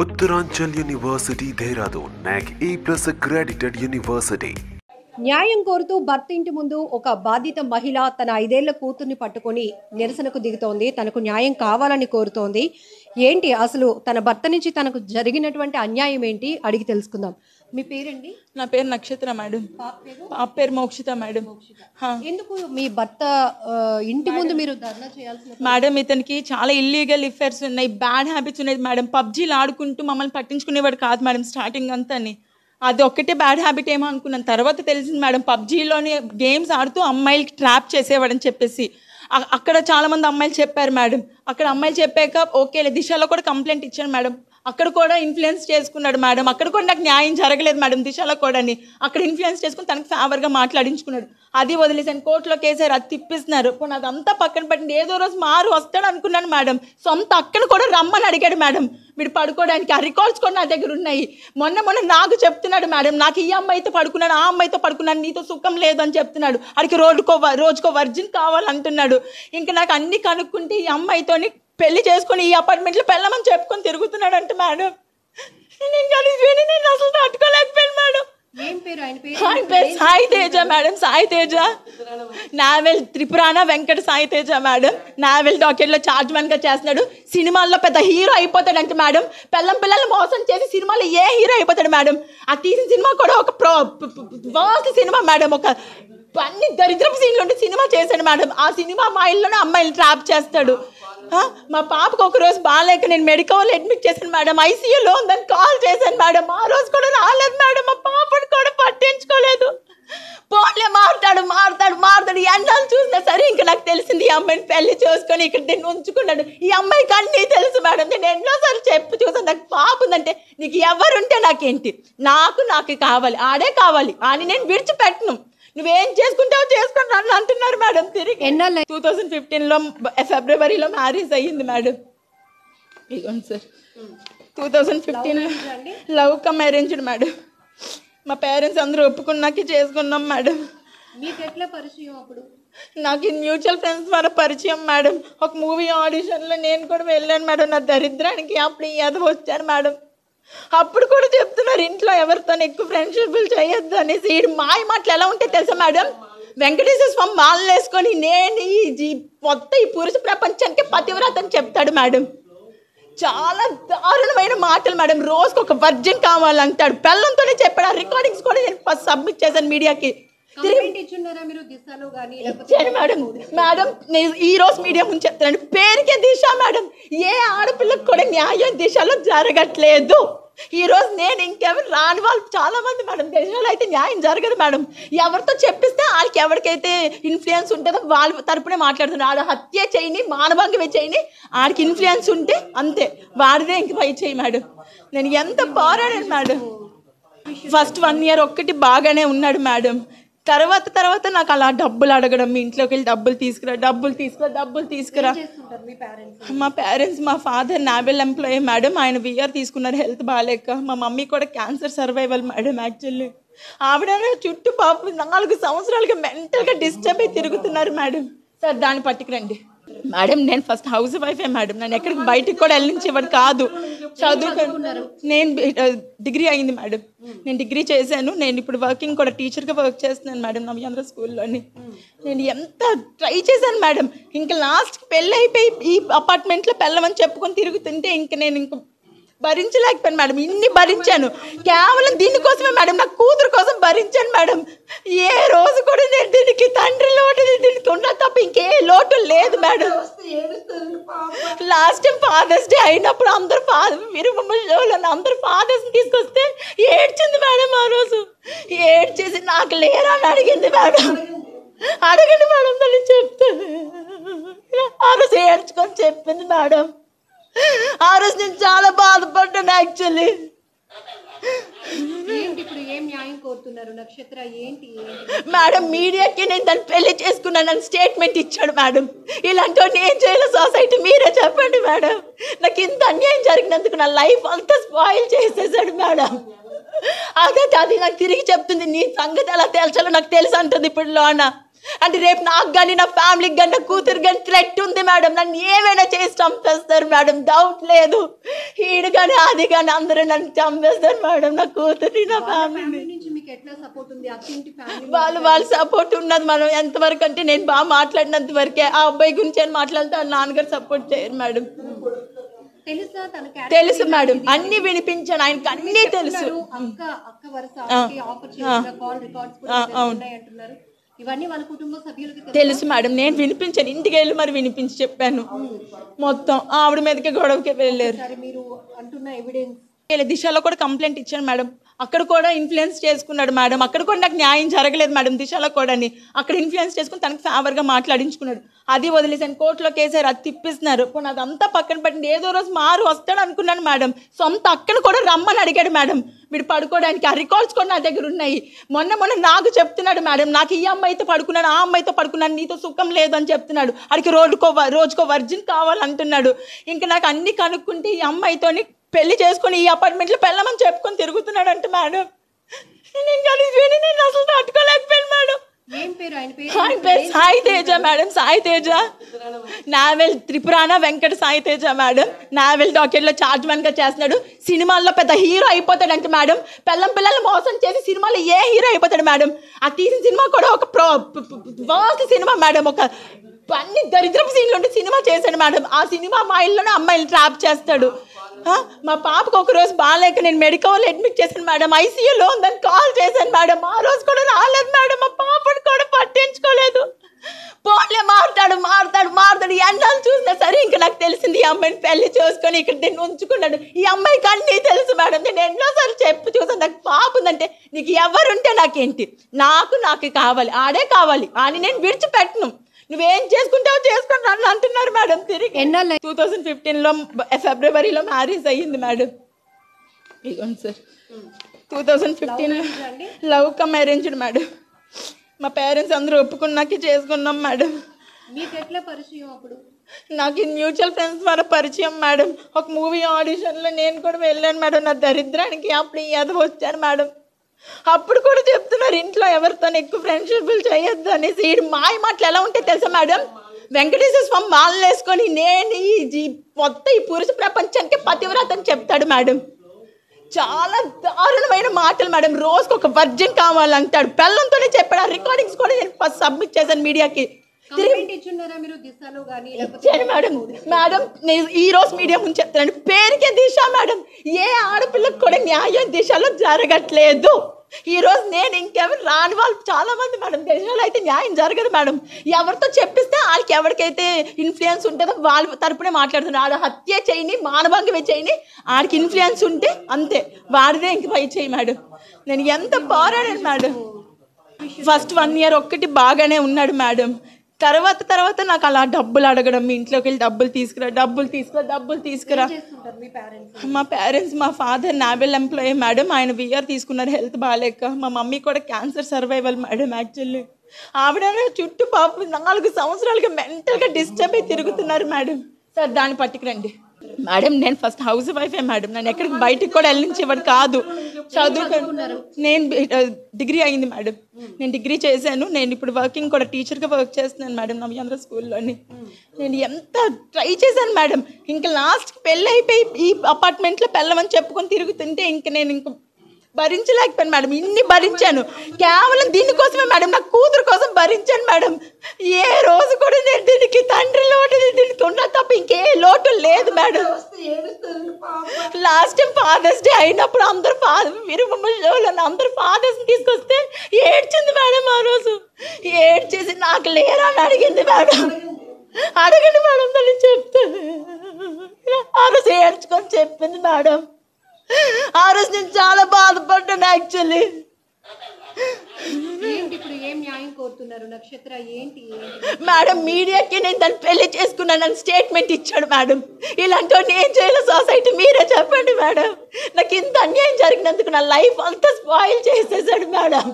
Uttaranchal University, Dehradun, NAC A+ accredited university. న్యాయం కోరుతూ భర్త ఇంటి ముందు ఒక బాధిత మహిళ తన 5 ఏళ్ల కూతుర్ని పట్టుకొని నిరసనకు దిగుతోంది. తనకు న్యాయం కావాలని కోరుతోంది. ఏంటి అసలు తన భర్త నుంచి తనకు జరిగినటువంటి అన్యాయం ఏంటి అడిగి తెలుసుకుందాం. మీ పేరండి? నా పేరు నక్షత్ర మేడం. పాప పేరు మోక్షిత మేడం. ఎందుకు మీ భర్త ఇంటి ముందు మీరు ధర్నా చేయాల్సిన? మేడం ఇతనికి చాలా ఇల్లీగల్ అఫైర్స్ ఉన్నాయి, బ్యాడ్ హ్యాబిట్స్ ఉన్నాయి మేడం. పబ్జీలు ఆడుకుంటూ మమ్మల్ని పట్టించుకునేవాడు కాదు మేడం స్టార్టింగ్ అంతా. అది ఒక్కటే బ్యాడ్ హ్యాబిట్ ఏమో అనుకున్నాను. తర్వాత తెలిసింది మేడం పబ్జీలోని గేమ్స్ ఆడుతూ అమ్మాయిలకి ట్రాప్ చేసేవాడని చెప్పేసి. అక్కడ చాలామంది అమ్మాయిలు చెప్పారు మేడం. అక్కడ అమ్మాయిలు చెప్పాక ఓకేలే, దిశలో కూడా కంప్లైంట్ ఇచ్చాను మేడం. అక్కడ కూడా ఇన్ఫ్లుయెన్స్ చేసుకున్నాడు మేడం. అక్కడ కూడా నాకు న్యాయం జరగలేదు మేడం. దిశలో కూడా అక్కడ ఇన్ఫ్లుయెన్స్ చేసుకుని తనకు ఫేవర్గా మాట్లాడించుకున్నాడు. అది వదిలేసాను, కోర్టులో కేసారు, అది తిప్పిస్తున్నారు. ఇప్పుడు అదంతా పక్కన పెట్టండి, ఏదో రోజు మారు వస్తాడు అనుకున్నాను మేడం. సొంత అక్కను కూడా రమ్మని అడిగాడు మేడం వీడు పడుకోవడానికి. ఆ రికార్డ్స్ కూడా నా దగ్గర ఉన్నాయి. మొన్న నాకు చెప్తున్నాడు మేడం, నాకు ఈ అమ్మాయితో పడుకున్నాను, ఆ అమ్మాయితో పడుకున్నాను, నీతో సుఖం లేదు అని చెప్తున్నాడు. అడిగి రోజుకో వర్జిన్ కావాలంటున్నాడు. ఇంకా నాకు అన్ని కనుక్కుంటే ఈ అమ్మాయితోని పెళ్లి చేసుకుని ఈ అపార్ట్మెంట్లో పెళ్ళమని చెప్పుకొని తిరుగుతున్నాడు అంటే మేడం. నేను అసలు తట్టుకోలేకపోయాను మేడం. ఆయన పేరు Sai Teja madam. Sai Teja naval Tripurana Venkata Sai Teja madam. Naval డాక్యుమెంట్లో చార్జ్మెన్గా చేస్తున్నాడు. సినిమాల్లో పెద్ద హీరో అయిపోతాడంటే మేడం. పిల్లల్ని మోసం చేసి సినిమాలో ఏ హీరో అయిపోతాడు మేడం. ఆ తీసిన సినిమా కూడా ఒక వర్స్ట్ సినిమా మేడం. ఒక అన్ని దరిద్రపు సీన్లు ఉంటే సినిమా చేశాడు మేడం. ఆ సినిమా అమ్మాయిల్లోనే అమ్మాయిలు ట్రాప్ చేస్తాడు. మా పాపకు ఒక రోజు బాగాలేక నేను మెడికల్ అడ్మిట్ చేశాను మేడం. ఐసీయూలో ఉందని కాల్ చేశాను మేడం. ఆ రోజు కూడా రాలేదు మేడం. మా పాపను కూడా పట్టించుకోలేదు. ఫోన్లే మారుతాడు ఎన్నాళ్ళు చూసినా సరే ఇంకా నాకు తెలిసింది ఈ అమ్మాయిని పెళ్లి చేసుకొని ఇక్కడ నేను ఉంచుకున్నాడు. ఈ అమ్మాయికి అన్నీ తెలుసు మేడం. నేను ఎన్నోసార్లు చెప్పి చూసాను, నాకు పాప ఉందంటే నీకు ఎవరుంటే నాకేంటి, నాకు కావాలి, ఆడే కావాలి అని నేను విడిచిపెట్టను. నువ్వేం చేసుకుంటావు చేసుకుని నన్ను అంటున్నారు మేడం. తిరిగి 2015లో ఫిబ్రవరిలో మ్యారేజ్ అయ్యింది మేడం. ఇదిగోండి సార్, 2015లో లవ్ కమ్ అరేంజ్డ్ మేడం. మా పేరెంట్స్ అందరూ ఒప్పుకున్నాకే చేసుకున్నాం మేడం. మీకు ఎట్లా పరిచయం? అప్పుడు నాకు మ్యూచువల్ ఫ్రెండ్స్ ద్వారా పరిచయం మేడం. ఒక మూవీ ఆడిషన్లో నేను కూడా వెళ్ళాను మేడం. నా దరిద్రానికి అప్పుడు ఎదవ వచ్చాను మేడం. అప్పుడు కూడా చెప్తున్నారు ఇంట్లో ఎవరితో ఎక్కువ ఫ్రెండ్షిప్లు చేయొద్దు అనేసి. ఈ మాయ మాటలు ఎలా ఉంటాయి తెలుసా మేడం? వెంకటేశ్వర స్వామి మాలలు వేసుకొని నేను ఈ పురుష ప్రపంచానికి పతివ్రత అని చెప్తాడు మేడం. చాలా దారుణమైన మాటలు మేడం. రోజుకు ఒక వర్జిన్ కావాలంటాడు. పెళ్ళంతోనే చెప్పాడు. ఆ రికార్డింగ్స్ కూడా నేను ఫస్ట్ సబ్మిట్ చేశాను మీడియాకి. ఇచ్చాను మేడం. నేను ఈ రోజు మీడియా ముందు చెప్తాను, పేరుకే దిశ మేడం. ఏ ఆడపిల్లకు కూడా న్యాయం దిశలో జరగట్లేదు. ఈ రోజు నేను ఇంకెవరు రాని వాళ్ళు చాలా మంది మేడం. దేశంలో అయితే న్యాయం జరగదు మేడం. ఎవరితో చెప్పిస్తే వాళ్ళకి ఎవరికైతే ఇన్ఫ్లుయెన్స్ ఉంటుందో వాళ్ళ తరపునే మాట్లాడుతున్నారు. ఆడ హత్య చేయని, మానభంగమే చేయని, ఆడికి ఇన్ఫ్లుయెన్స్ ఉంటే అంతే, వాడిదే ఇంక పై చేయి మేడం. నేను ఎంత పోరాడాను మేడం. ఫస్ట్ 1 year ఒక్కటి బాగానే ఉన్నాడు మేడం. తర్వాత నాకు అలా డబ్బులు అడగడం, మీ ఇంట్లోకి వెళ్ళి డబ్బులు తీసుకురా. మా పేరెంట్స్, మా ఫాదర్ నావెల్ ఎంప్లాయీ మేడం. ఆయన విఆర్ తీసుకున్నారు హెల్త్ బాగాలేక. మా మమ్మీ కూడా క్యాన్సర్ సర్వైవల్ మేడం. యాక్చువల్లీ ఆవిడ చుట్టూ పాప 4 సంవత్సరాలుగా మెంటల్గా డిస్టర్బ్ అయి తిరుగుతున్నారు మేడం. సార్ దాన్ని పట్టుకురండి మేడం. నేను ఫస్ట్ హౌస్ వైఫే మేడం. నేను ఎక్కడికి బయటికి కూడా వెళ్ళించేవాడు కాదు. చదువుకున్నారు. నేను డిగ్రీ అయింది మేడం. నేను డిగ్రీ చేశాను. నేను ఇప్పుడు వర్కింగ్ కూడా టీచర్గా వర్క్ చేస్తున్నాను మేడం నవ్యాంధ్ర స్కూల్లోని. నేను ఎంత ట్రై చేశాను మేడం. ఇంకా లాస్ట్కి పెళ్ళి అయిపోయి ఈ అపార్ట్మెంట్లో పెళ్ళమని చెప్పుకొని తిరుగుతుంటే ఇంక భరించలేకపోయాను మేడం. ఇన్ని భరించాను కేవలం దీనికోసమే మేడం, నా కూతురు కోసం భరించాను మేడం. ఏ రోజు కూడా నేను దీనికి తండ్రి లోటు దీనికి ఉన్నా తప్ప ఇంకే లోటు లేదు madam. Last time father's day అయినప్పుడు అందరూ అందరు ఫాదర్స్ని తీసుకొస్తే ఏడ్చింది మేడం. ఆ రోజు ఏడ్చేసి నాకు లేరా అని అడిగింది మేడం. అడగండి మేడం, తల్లి చెప్తాను. ఆ రోజు ఏడ్చుకొని చెప్పింది మేడం. ఆ రోజు నేను చాలా బాధపడ్డాను యాక్చువల్లీ. మేడం మీడియాకి నేను దాన్ని పెళ్లి చేసుకున్నానని స్టేట్మెంట్ ఇచ్చాడు మేడం. ఇలాంటి ఏం చేయాలి సొసైటీ, మీరే చెప్పండి మేడం. నాకు ఇంత అన్యాయం జరిగినందుకు నా లైఫ్ అంతా స్పాయిల్ చేసేసాడు మేడం. అది నాకు తిరిగి చెప్తుంది, నీ సంగతి ఎలా తేల్చాలో నాకు తెలుసు అంటుంది ఇప్పుడు లోన. అంటే రేపు నాకు కానీ నా ఫ్యామిలీకి కానీ నా కూతురు కానీ థ్రెట్ ఉంది మేడం. నన్ను ఏమైనా చేసి చంపేస్తారు మేడం, డౌట్ లేదు. ఈడు కానీ అది కానీ అందరూ నన్ను చంపేస్తారు మేడం, నా కూతురు నా ఫ్యామిలీ. వాళ్ళ సపోర్ట్ ఉన్నది మేడం. ఎంతవరకు అంటే నేను బాగా మాట్లాడినంత వరకే. ఆ అబ్బాయి గురించి అని మాట్లాడితే వాళ్ళ నాన్నగారు సపోర్ట్ చేయరు మేడం. తెలుసు మేడం, అన్ని వినిపించాను ఆయనకి, అన్నీ తెలుసు. తెలుసు మేడం, నేను వినిపించాను. ఇంటికి వెళ్ళి మరి వినిపించి చెప్పాను మొత్తం. ఆవిడ మీదకి గొడవకి వెళ్ళారు. దిశలో కూడా కంప్లైంట్ ఇచ్చాను మేడం. అక్కడ కూడా ఇన్ఫ్లుయెన్స్ చేసుకున్నాడు మేడం. అక్కడ కూడా నాకు న్యాయం జరగలేదు మేడం. దిశలో కూడా అక్కడ ఇన్ఫ్లుయెన్స్ చేసుకుని తనకు ఫేవర్గా మాట్లాడించుకున్నాడు. అది వదిలేసాను, కోర్టులో కేసారు, అది తిప్పిస్తున్నారు. ఇప్పుడు నాకు అంతా పక్కన పెట్టండి. ఏదో రోజు మారు వస్తాడు అనుకున్నాను మేడం. సొంత అక్కను కూడా రమ్మని అడిగాడు మేడం వీడు పడుకోవడానికి. ఆ రికార్డ్స్ కూడా నా దగ్గర ఉన్నాయి. మొన్న నాకు చెప్తున్నాడు మేడం, నాకు ఈ అమ్మాయితో పడుకున్నాను, ఆ అమ్మాయితో పడుకున్నాను, నీతో సుఖం లేదు అని చెప్తున్నాడు. అడికి రోజుకో వర్జిన్ కావాలంటున్నాడు. ఇంకా నాకు అన్ని కనుక్కుంటే ఈ అమ్మాయితోని పెళ్లి చేసుకుని ఈ అపార్ట్మెంట్లో పెళ్ళమని చెప్పుకొని తిరుగుతున్నాడు అంటే మేడం. నేను అసలు తట్టుకోలేకపోయాను మేడం. ఆయన పేరు Sai Teja madam, Sai Teja. Naval Tripurana Venkata Sai Teja madam. Naval డాక్టర్లో చార్జ్ మ్యాన్గా చేస్తున్నాడు. సినిమాల్లో పెద్ద హీరో అయిపోతాడంటే మేడం. పిల్లలు మోసం చేసి సినిమాలో ఏ హీరో అయిపోతాడు మేడం. ఆ తీసిన సినిమా కూడా ఒక వర్స్ట్ సినిమా మేడం. ఒక అన్ని దరిద్రపు సీన్లు ఉంటే సినిమా చేశాడు మేడం. ఆ సినిమా మా ఇల్లునే అమ్మాయిలు ట్రాప్ చేస్తాడు. మా పాపకు ఒక రోజు బాగాలేక నేను మెడికల్ అడ్మిట్ చేశాను మేడం. ఐసీయూలో ఉందని కాల్ చేశాను మేడం. ఆ రోజు కూడా రాలేదు మేడం. మా పాపను కూడా పట్టించుకోలేదు. ఫోన్లే మారుతాడు ఎన్నాళ్ళు చూసినా సరే. ఇంకా నాకు తెలిసింది ఈ అమ్మాయిని పెళ్లి చేసుకొని ఇక్కడ నేను ఉంచుకున్నాడు. ఈ అమ్మాయికి అన్నీ తెలుసు మేడం. నేను ఎన్నోసార్లు చూసాను. నాకు పాప ఉందంటే నీకు ఎవరుంటే నాకేంటి, నాకు కావాలి, ఆడే కావాలి అని నేను విడిచిపెట్టను. నువ్వేం చేసుకుంటావు చేసుకుని నన్ను అంటున్నారు మేడం. తిరిగి 2015లో ఫిబ్రవరిలో మ్యారేజ్ అయ్యింది మేడం. ఇదిగోండి సార్, 2015లో లవ్ కమ్ అరేంజ్డ్ మేడం. మా పేరెంట్స్ అందరూ ఒప్పుకున్నాకే చేసుకున్నాం మేడం. నాకు మ్యూచువల్ ఫ్రెండ్స్ ద్వారా పరిచయం మేడం. ఒక మూవీ ఆడిషన్లో నేను కూడా వెళ్ళాను మేడం. నా దరిద్రానికి అప్పుడు ఏదో వచ్చాను మేడం. అప్పుడు కూడా చెప్తున్నారు ఇంట్లో ఎవరితో ఎక్కువ ఫ్రెండ్షిప్లు చేయొద్దు అనేసి. ఈ మాయ మాటలు ఎలా ఉంటే తెలుసా మేడం, వెంకటేశ్వర స్వామి మాలలు వేసుకొని నేను మొత్తం ఈ పురుష ప్రపంచానికి పతివ్రత అని చెప్తాడు మేడం. చాలా దారుణమైన మాటలు మేడం. రోజుకు ఒక వర్జిన్ కావాలంటాడు. పెళ్ళంతోనే చెప్పాడు. ఆ రికార్డింగ్స్ కూడా నేను ఫస్ట్ సబ్మిట్ చేశాను మీడియాకి. మేడం నేను ఈ రోజు మీడియా ముందు చెప్తాను, పేరుకే దిశ మేడం. ఏ ఆడపిల్లకు కూడా న్యాయం దిశలో జరగట్లేదు. ఈ రోజు నేను ఇంకెవరు రాని వాళ్ళు చాలా మంది మేడం. దిశలో అయితే న్యాయం జరగదు మేడం. ఎవరితో చెప్పిస్తే వాళ్ళకి ఎవరికైతే ఇన్ఫ్లుయెన్స్ ఉంటుందో వాళ్ళ తరపునే మాట్లాడుతున్నారు. ఆడ హత్య చేయని, మానభంగమే చేయని, ఆడికి ఇన్ఫ్లుయెన్స్ ఉంటే అంతే, వాడిదే ఇంక పై చేయి మేడం. నేను ఎంత పోరాడాను మేడం. ఫస్ట్ 1 year ఒక్కటి బాగానే ఉన్నాడు మేడం. తర్వాత నాకు అలా డబ్బులు అడగడం, మీ ఇంట్లోకి వెళ్ళి డబ్బులు తీసుకురా. మా పేరెంట్స్, మా ఫాదర్ నావెల్ ఎంప్లాయీ మేడం. ఆయన VR తీసుకున్నారు హెల్త్ బాగాలేక. మా మమ్మీ కూడా క్యాన్సర్ సర్వైవల్ మేడం. యాక్చువల్లీ ఆవిడ చుట్టూ పాప 4 సంవత్సరాలుగా మెంటల్గా డిస్టర్బ్ అయి తిరుగుతున్నారు మేడం. సార్ దాన్ని పట్టుకురండి మేడం. నేను ఫస్ట్ హౌస్ వైఫే మేడం. నేను ఎక్కడికి బయటికి కూడా వెళ్ళించేవాడు కాదు. చదువుకున్నారు. నేను డిగ్రీ అయింది మేడం. నేను డిగ్రీ చేశాను. నేను ఇప్పుడు వర్కింగ్ కూడా టీచర్గా వర్క్ చేస్తున్నాను మేడం నవ్యాంధ్ర స్కూల్లోని. నేను ఎంత ట్రై చేశాను మేడం. ఇంకా లాస్ట్కి పెళ్ళి అయిపోయి ఈ అపార్ట్మెంట్లో పెళ్ళమని చెప్పుకొని తిరుగుతుంటే ఇంక నేను భరించలేకపోయాను మేడం. ఇన్ని భరించాను కేవలం దీనికోసమే మేడం, నా కూతురు కోసం భరించాను మేడం. ఏ రోజు కూడా నేను దీనికి తండ్రి లోటు దీనికి ఉన్నా తప్ప ఇంకే లోటు లేదు madam. Last time father's day అయినప్పుడు అందరూ అందరూ ఫాదర్స్ని తీసుకొస్తే ఏడ్చింది మేడం. ఆ రోజు ఏడ్చేసి నాకు లేరా అని అడిగింది మేడం. అడగండి మేడం, నేను చెప్తాను. ఆ రోజు ఏడ్చుకొని చెప్పింది మేడం. ఆ రోజు నేను చాలా బాధపడ్డాను యాక్చువల్లీ. మేడం మీడియాకి నేను దాన్ని పెళ్లి చేసుకున్నాను స్టేట్మెంట్ ఇచ్చాడు మేడం. ఇలాంటి ఏం చేయాలి సొసైటీ, మీరే చెప్పండి మేడం. నాకు ఇంత అన్యాయం జరిగినందుకు నా లైఫ్ అంతా స్పాయిల్ చేసేసాడు మేడం.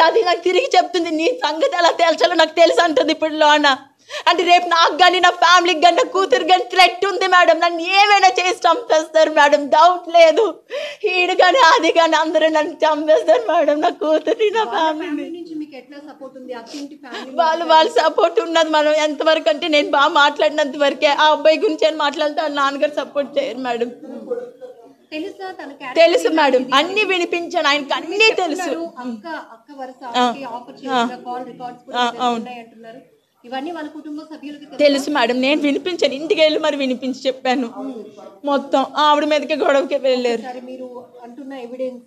అది నాకు తిరిగి చెప్తుంది, నీ సంగతి ఎలా తేల్చాలో నాకు తెలుసు అంటుంది ఇప్పుడు లోన. అంటే రేపు నాకు కానీ నా ఫ్యామిలీకి కానీ నా కూతురు కానీ థ్రెట్ ఉంది మేడం. నన్ను ఏమైనా చేసి చంపేస్తారు మేడం, డౌట్ లేదు. ఈడు కానీ అది కానీ అందరూ నన్ను చంపేస్తారు మేడం, నా కూతురు నా ఫ్యామిలీ. మీకు ఎట్లా సపోర్ట్ ఉంది? అత్తింటి ఫ్యామిలీ వాళ్ళ సపోర్ట్ ఉన్నది. మనం ఎంతవరకు అంటే నేను బాగా మాట్లాడినంత వరకే. ఆ అబ్బాయి గురించి అని మాట్లాడితే వాళ్ళ నాన్నగారు సపోర్ట్ చేయరు మేడం. తెలుసా తన తెలుసు మేడం, అన్ని వినిపించాను ఆయనకి, అన్ని తెలుసు. అక్క వరుస ఆఫర్ చేసిన కాల్ రికార్డ్స్ కూడా ఉన్నాయి అంటున్నారు. ఇవన్నీ వాళ్ళ కుటుంబ సభ్యులకు తెలుసు మేడం. నేను వినిపించాను, ఇంటికి వెళ్ళి మరి వినిపించి చెప్పాను. మొత్తం ఆవిడ మీదకి గొడవకి వెళ్ళారు. మీరు అంటున్న ఎవిడెన్స్